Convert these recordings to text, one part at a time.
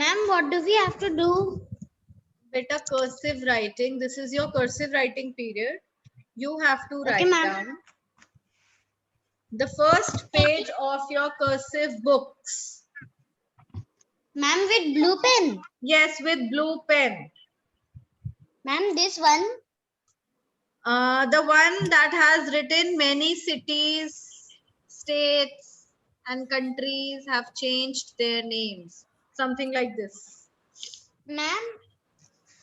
Ma'am, what do we have to do? Beta, cursive writing. This is your cursive writing period. You have to Okay, write ma'am. down the first page of your cursive books. Ma'am, with blue pen. Yes, with blue pen. Ma'am, this one. The one that has written many cities, states, and countries have changed their names. Something like this. Ma'am,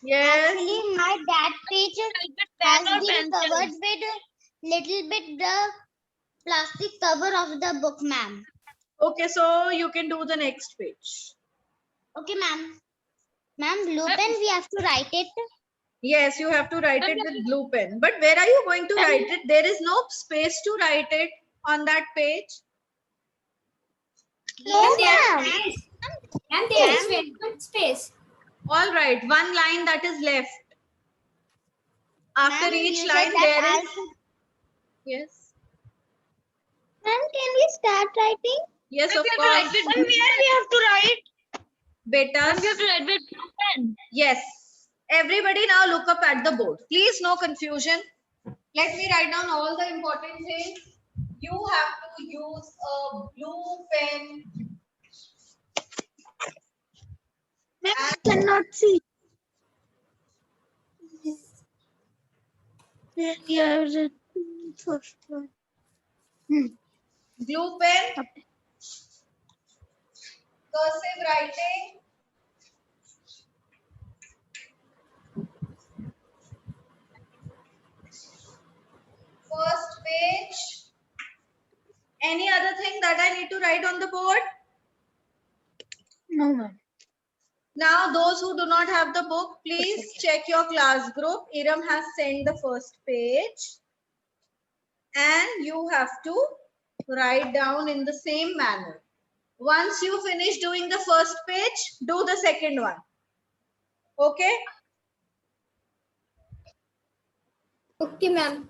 Yes. actually my that page has been covered with little bit the plastic cover of the book, ma'am. Okay, so you can do the next page. Okay, ma'am. Ma'am, blue pen, we have to write it. Yes, you have to write it with blue pen. But where are you going to write it? There is no space to write it on that page. No, ma'am. And there is very good space. All right, one line that is left. After Ma'am, each you line, said that there is. Yes. Ma'am, can we start writing? Yes, of course. Where we have to write? Betas. You have to write with blue pen. Yes. Everybody now look up at the board. Please, no confusion. Let me write down all the important things. You have to use a blue pen. Ma'am, I cannot see. Here is the first one. Blue pen. Cursive writing. First page. Any other thing that I need to write on the board? No, ma'am. Now, those who do not have the book, please check your class group. Iram has sent the first page. And you have to write down in the same manner. Once you finish doing the first page, do the second one. Okay? Okay, ma'am.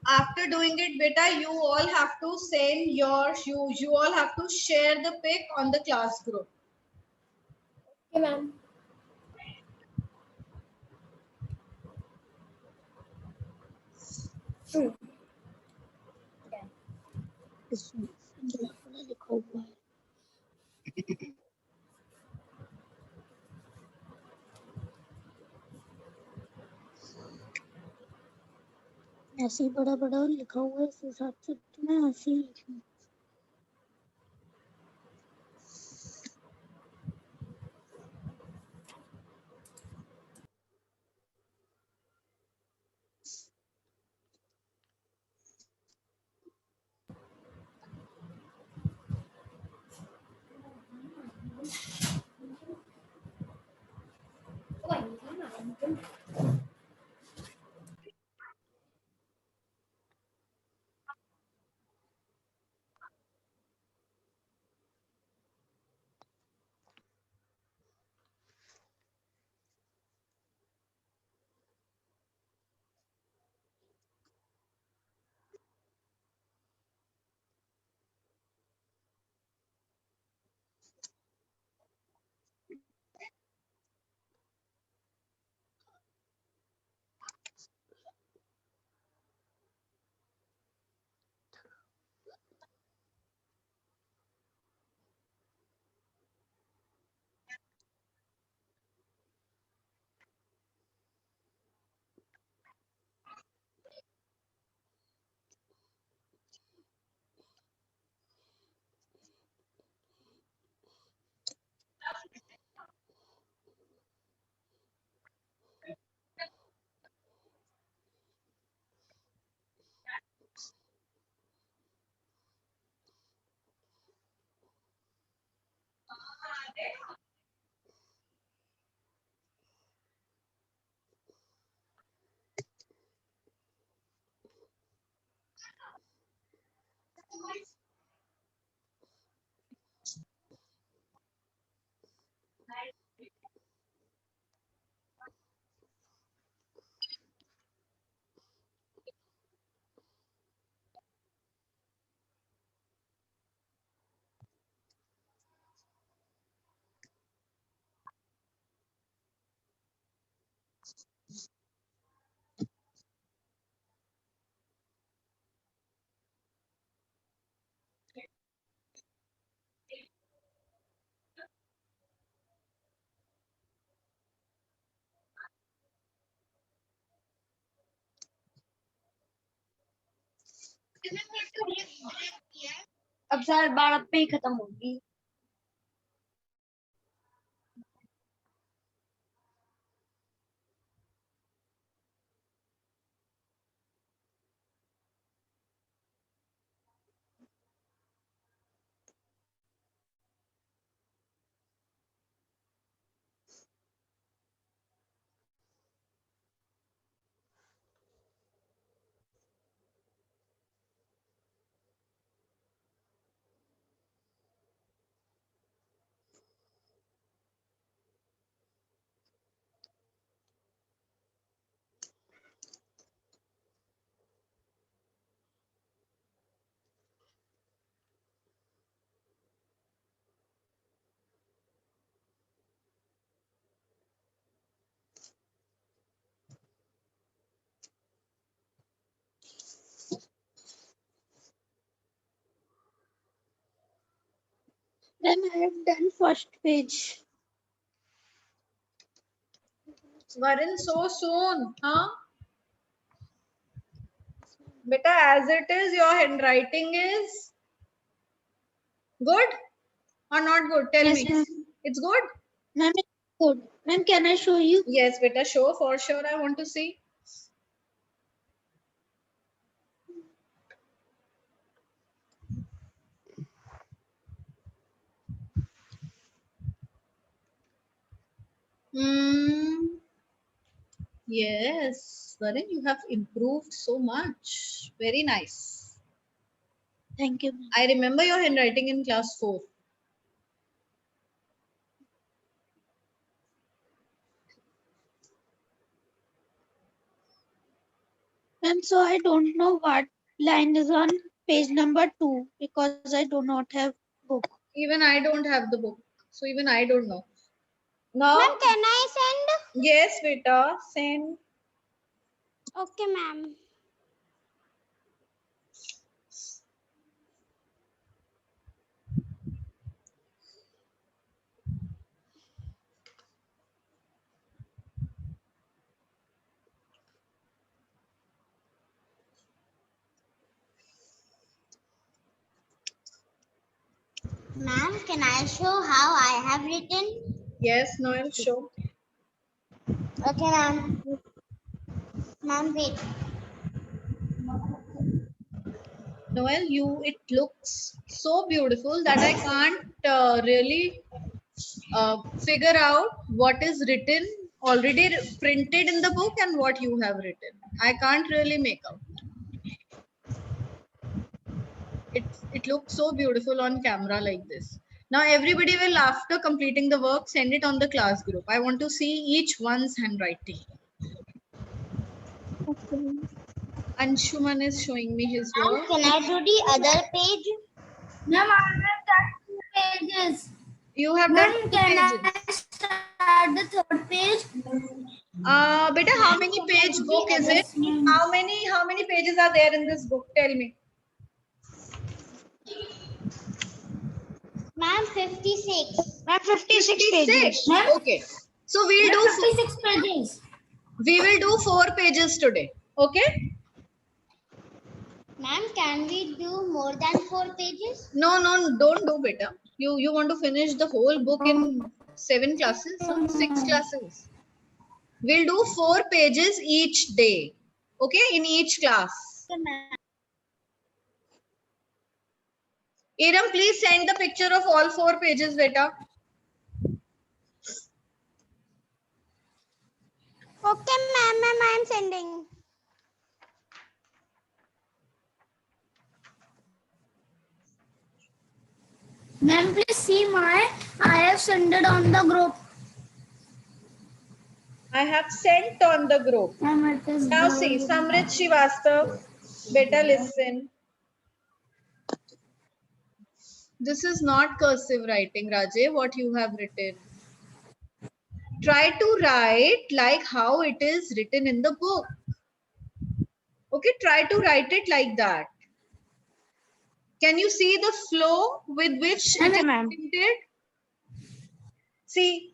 After doing it, beta, you all have to send you all have to share the pic on the class group. Okay, ma'am. लिखा हुआ है ऐसे ही बड़ा बड़ा लिखा हुआ है इस हिसाब से तो मैं ऐसे ही लिखूंगी अब सर 12 पे ही खत्म होगी। Then I have done first page. Varun, so soon, huh? Beta, as it is, your handwriting is good or not good? Tell Yes, me. ma'am. It's good? Ma'am, it's good. Ma'am, can I show you? Yes, beta, show for sure. I want to see. Yes, Varun, you have improved so much. Very nice. Thank you, ma'am. I remember your handwriting in class 4. Ma'am, so I don't know what line is on page number 2 because I do not have book. Even I don't have the book. So even I don't know. Now, Ma'am, can I send? yes, beta, send. Okay, ma'am. Ma'am, can I show how I have written? Yes, Noel, show. Okay, ma'am. Ma'am, wait. Noel, it looks so beautiful that I can't really figure out what is written already printed in the book and what you have written. I can't really make out. It looks so beautiful on camera like this. Now everybody will, after completing the work, send it on the class group. I want to see each one's handwriting. Okay. Anshuman is showing me his Ma'am, work. can I do the other page? Ma'am, I have done 2 pages. You have done 2 Can pages. I start the 3rd page? Beta, how many page book is it? How many pages are there in this book? Tell me. Ma'am, 56. Ma'am, 56 pages. 56. Ma'am? Okay. So we'll Ma'am, do 56 pages. we will do 4 pages today. Okay? Ma'am, can we do more than 4 pages? No, don't do beta. You want to finish the whole book in 7 classes or 6 classes. We'll do 4 pages each day. Okay? In each class. Okay, ma'am. Iram, please send the picture of all 4 pages, beta. Okay, ma'am, I'm sending. Ma'am, please see I have sent it on the group. I have sent on the group. Ma'am, it is Now see, Samrit Srivastav, beta listen. This is not cursive writing, Rajay, what you have written. Try to write like how it is written in the book. Okay, try to write it like that. Can you see the flow with which it is printed? See,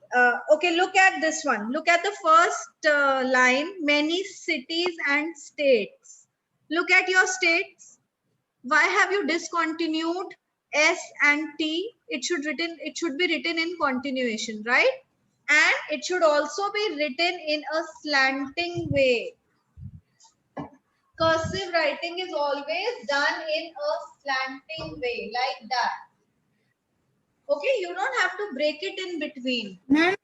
okay, look at this one. Look at the first line, many cities and states. Look at your states. Why have you discontinued S and T? It should be written in continuation, right? And it should also be written in a slanting way. Cursive writing is always done in a slanting way, like that. Okay, you don't have to break it in between. Ma'am,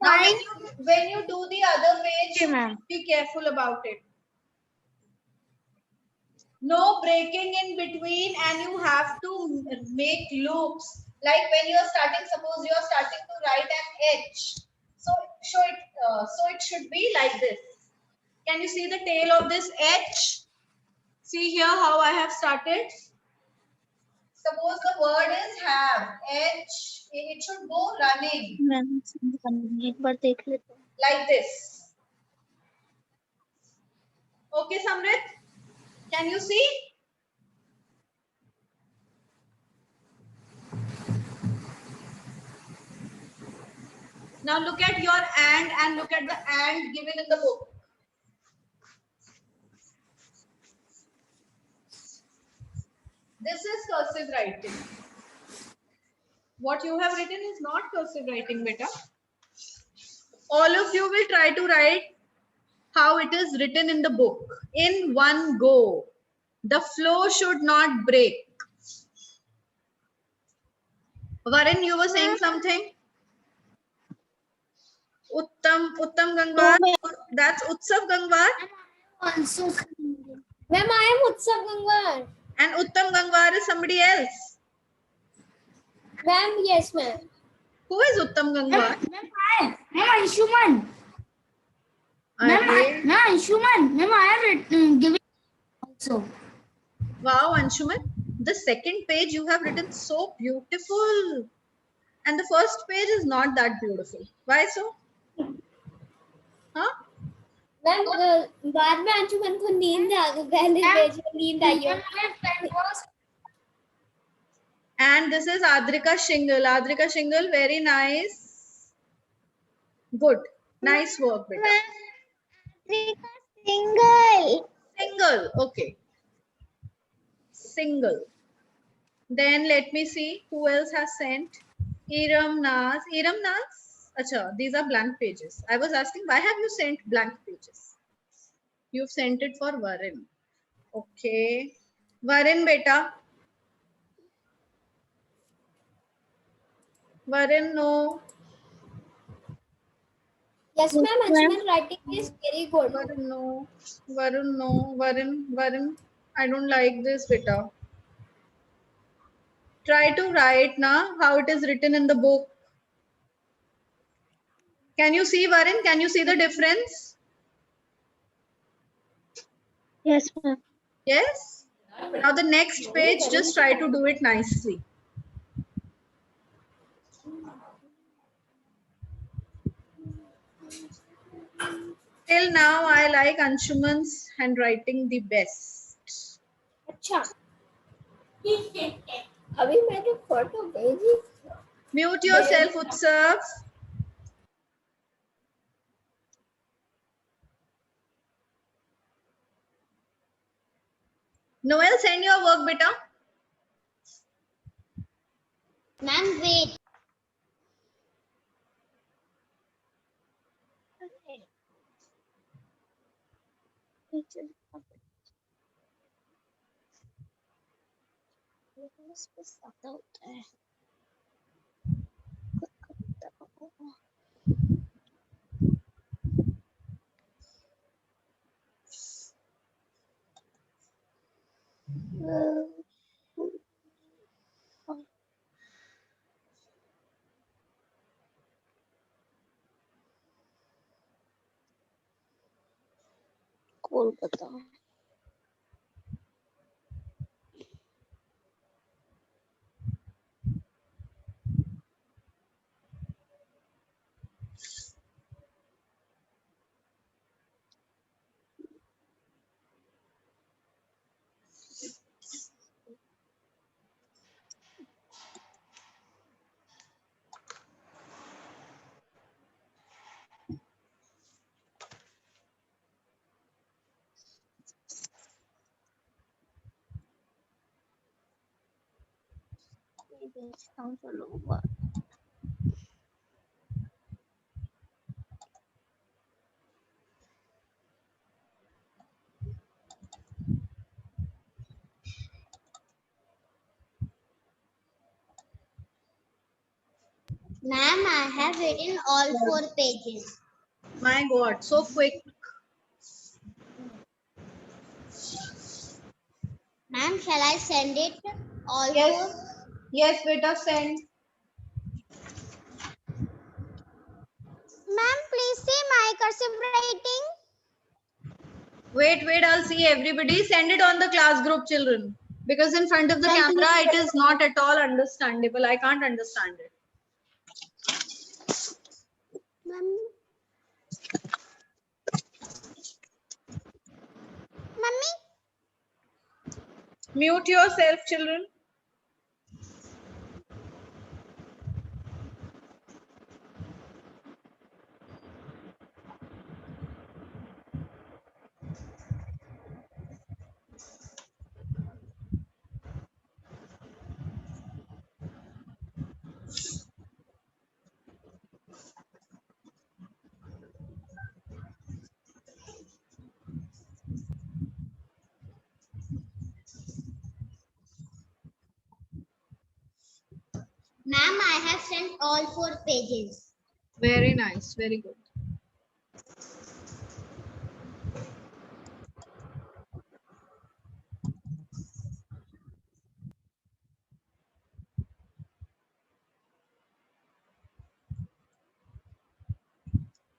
Now, when you do the other page, Okay, ma'am. be careful about it. No breaking in between, and you have to make loops. Like when you are starting, suppose you are starting to write an H. So it should be like this. Can you see the tail of this H? See here how I have started. Suppose the word is have. H. It should go running like this. Okay, Samrit? Can you see? Now look at your and look at the and given in the book. This is cursive writing. What you have written is not cursive writing, beta. All of you will try to write how it is written in the book in one go. The flow should not break. Varun, you were saying something? Uttam Gangwar. That's Utsav Gangwar. also. Ma'am, I am Utsav Gangwar. And Uttam Gangwar is somebody else. Ma'am, yes, ma'am. Who is Uttam Gangwar? Ma'am, Anshuman. Ma'am, Anshuman. Ma'am, I have given also. Wow, Anshuman. The second page you have written so beautiful. And the first page is not that beautiful. Why so? Huh? Ma'am बाद में अंशुमन को नींद आ गई पहले page में नींद आई है And this is Adrika Shingle. Adrika Shingle, very nice. Good. Nice work, beta. single Single. Okay. Single. Then let me see who else has sent. Iram Naz. Iram Naz? Acha, these are blank pages. I was asking, why have you sent blank pages? You've sent it for Varun. Okay. Varun, beta. Varun, no. yes ma'am Anshuman writing is very good Varun, no. Varun, no. Varun. I don't like this, beta. Try to write now how it is written in the book. Can you see, Varun? Can you see the difference? yes ma'am Yes? Now the next page, just try to do it nicely. Till now, I like Anshuman's handwriting the best. अच्छा अभी मैंने photo भेजी Mute yourself, Utsav. Noel, send your work, beta. Ma'am wait Kolkata Ma'am, I have written all 4 pages. My God, so quick. Ma'am, shall I send it all Yes. 4? Yes, beta, send. Ma'am, please see my cursive writing. Wait, I'll see everybody. Send it on the class group, children. Because in front of the Ma'am, camera, please it is not at all understandable. I can't understand it. Ma'am. Mummy. Mute yourself, children. Ma'am, I have sent all 4 pages. Very nice. Very good.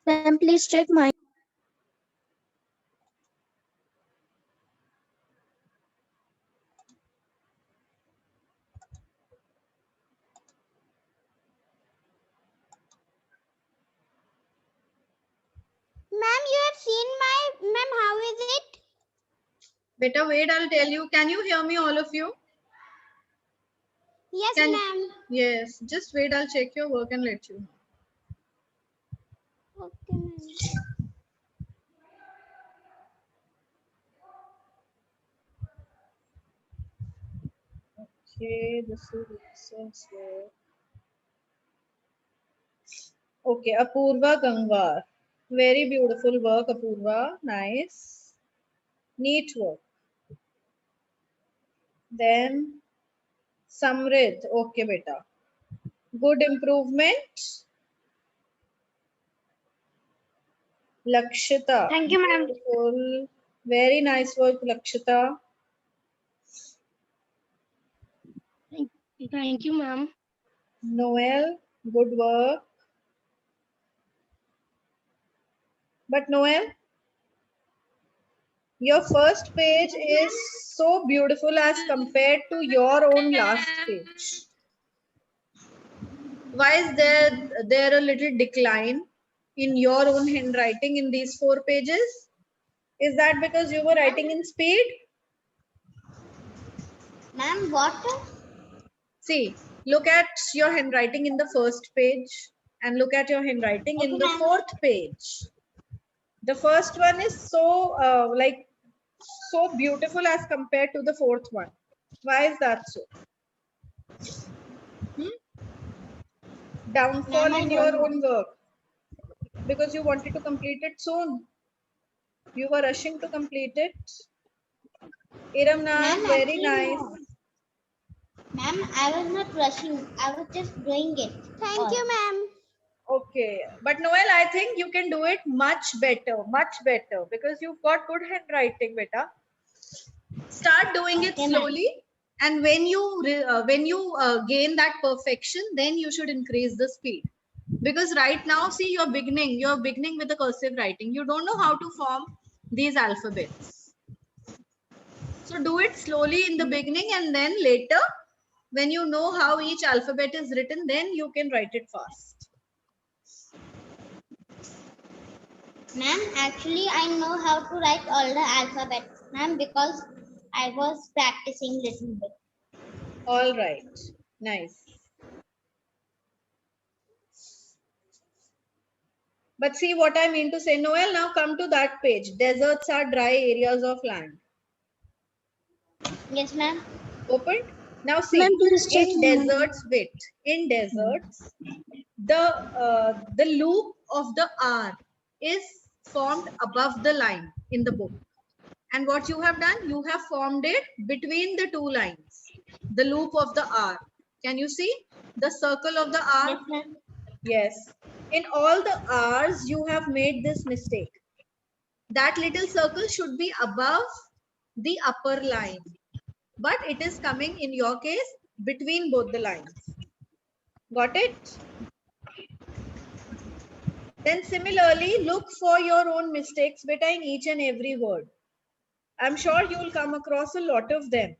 Ma'am, please check my. Ma'am, you have seen my. Ma'am, how is it? Beta, wait, I'll tell you. Can you hear me, all of you? Yes, Can ma'am. Yes, just wait. I'll check your work and let you know. Okay, ma'am. Okay, this is research work. Okay, Apurva Gangwar. Very beautiful work, Apurva. Nice. Neat work. Then Samrid. Okay, beta. Good improvement. Lakshita. Thank you, ma'am. Beautiful. Very nice work, Lakshita. Thank you, ma'am. Noel. Good work. But Noel, your first page is so beautiful as compared to your own last page. Why is there a little decline in your own handwriting in these 4 pages? Is that because you were writing in speed? Ma'am, what? See, look at your handwriting in the first page and look at your handwriting in the Okay, ma'am. 4th page. The first one is so so beautiful as compared to the 4th one. Why is that so? Downfall Ma'am, I in don't your know. own work because you wanted to complete it soon. You were rushing to complete it. Iramnath, Ma'am, very actually, nice. no. Ma'am, I was not rushing. I was just doing it. Thank you, ma'am. Okay, but Noel, I think you can do it much better, because you've got good handwriting, beta. Start doing it Okay, slowly, and when you gain that perfection, then you should increase the speed. Because right now, see, you're beginning with the cursive writing. You don't know how to form these alphabets. So do it slowly in the beginning, and then later, when you know how each alphabet is written, then you can write it fast. Ma'am, actually, I know how to write all the alphabets, ma'am, because I was practicing little bit. All right, nice. But see what I mean to say, Noel, now come to that page. Deserts are dry areas of land. Yes, ma'am. Opened? Now see, Ma'am, please check in mine. deserts, wait, in deserts, the loop of the R is formed above the line in the book. And what you have done, you have formed it between the two lines, the loop of the R. Can you see the circle of the R? Yes, ma'am. Yes. In all the R's, you have made this mistake. That little circle should be above the upper line, but it is coming in your case between both the lines. Got it? Then similarly, look for your own mistakes beta in each and every word. I'm sure you will come across a lot of them.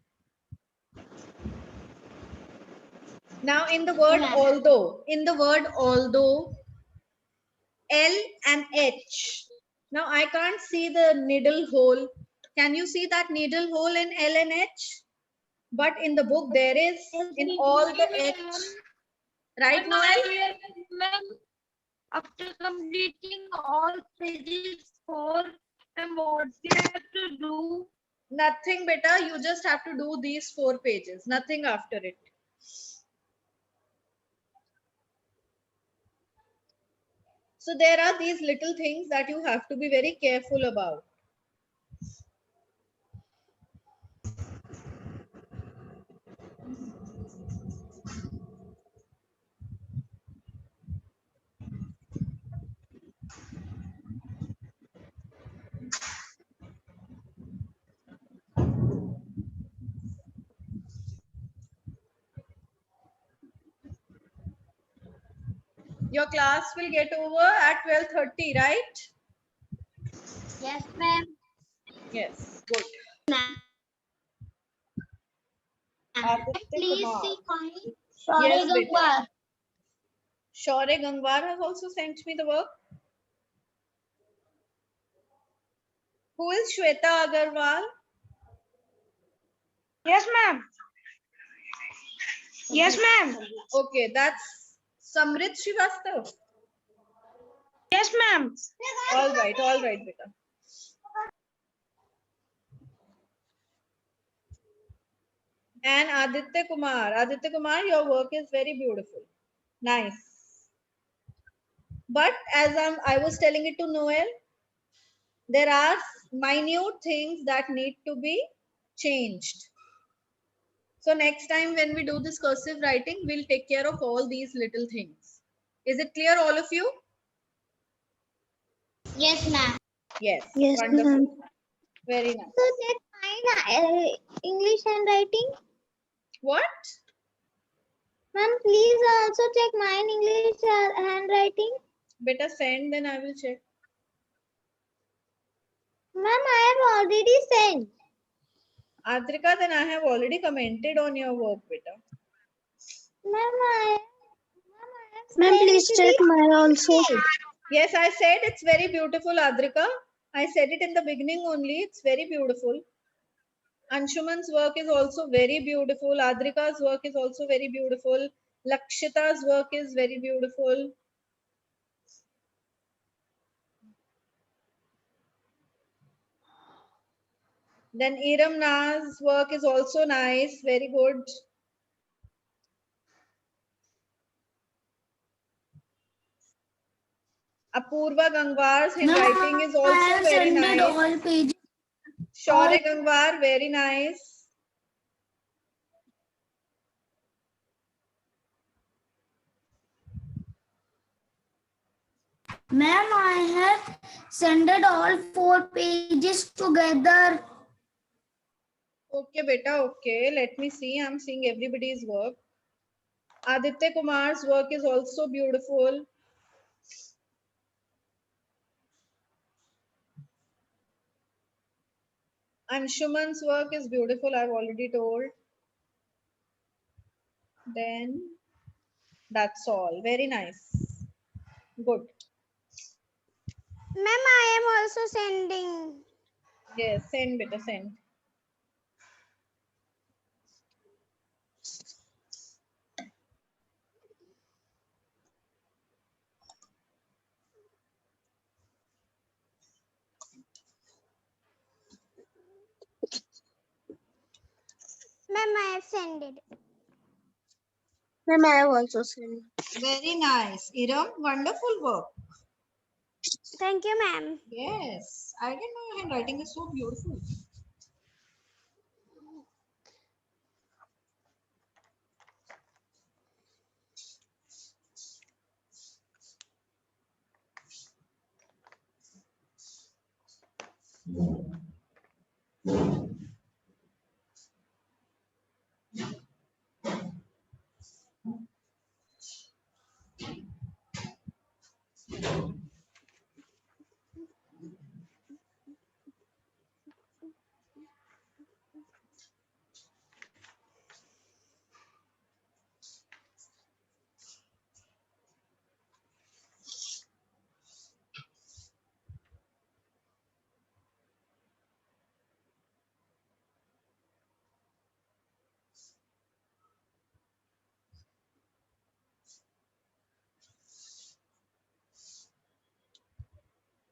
Now in the word although, L and H. Now I can't see the needle hole. Can you see that needle hole in L and H? But in the book there is in all the H. Right, Noel? Ma'am, after completing all pages 4, and what we have to do? Nothing better. You just have to do these 4 pages. Nothing after it. So there are these little things that you have to be very careful about. Your class will get over at 12:30, right? Yes, ma'am. Yes, good. Aditya Please Kumar. see mine. Yes, Sorry, beta. Gangwar. Shaurya Gangwar has also sent me the work. Who is Shweta Agarwal? Yes, ma'am. Yes, ma'am. Okay, that's Samrit Srivastav. Yes, ma'am. All right, beta. And Aditya Kumar. Aditya Kumar, your work is very beautiful. Nice. But as I was telling it to Noel, there are minute things that need to be changed. So next time when we do this cursive writing, we'll take care of all these little things. Is it clear, all of you? Yes, ma'am. Yes. Yes, Wonderful. ma'am. Very nice. So check mine English handwriting. What? Ma'am, please also check mine English handwriting. Better send, then I will check. Ma'am, I have already sent. Adrika, then I have already commented on your work, beta. Ma'am, please check mine also. Yes, I said it's very beautiful, Adrika. I said it in the beginning only. It's very beautiful. Anshuman's work is also very beautiful. Adrika's work is also very beautiful. Lakshita's work is very beautiful. Then Iram Na's work is also nice, very good. Apurva Gangwar's handwriting is also very nice. All pages. Shaurya Gangwar, very nice. Ma'am, I have sent all 4 pages together. Okay, beta, okay. Let me see. I'm seeing everybody's work. Aditya Kumar's work is also beautiful. Anshuman's work is beautiful, I've already told. Then that's all. Very nice. Good. Ma'am, I am also sending. Yes, send beta, send. Ma'am, ma'am, I have sent it. Ma'am, I have also sent. Very nice. Iram, wonderful work. Thank you, ma'am. Yes, I didn't know your handwriting is so beautiful.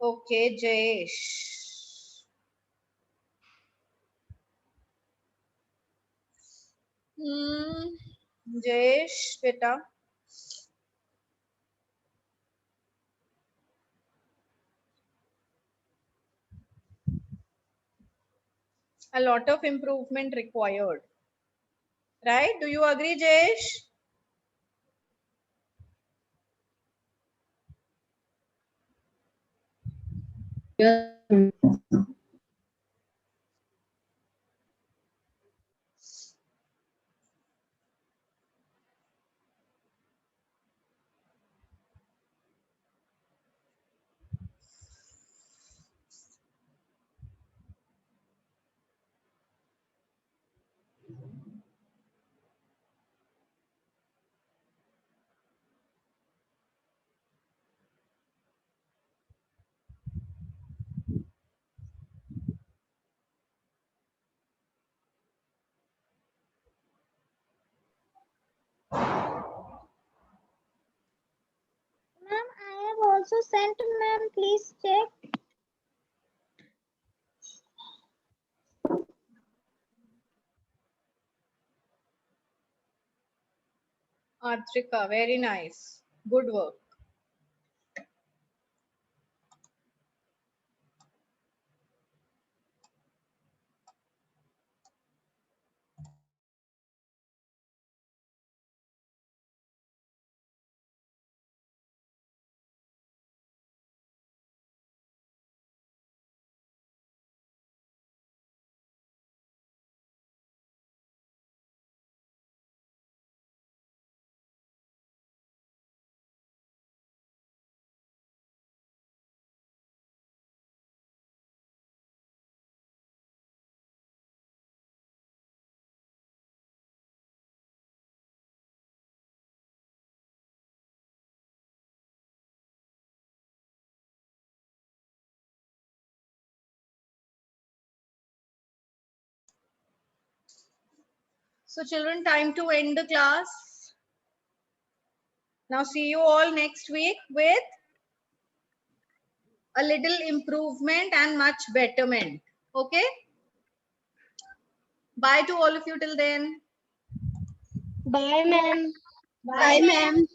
Okay, Jayesh. Jayesh, beta. A lot of improvement required. Right? Do you agree, Jayesh? Ma'am, I have also sent, ma'am. Please check. Atrika, very nice. Good work. So children, time to end the class. Now see you all next week with a little improvement and much betterment. Okay? Bye to all of you till then. Bye, ma'am. Bye, ma'am.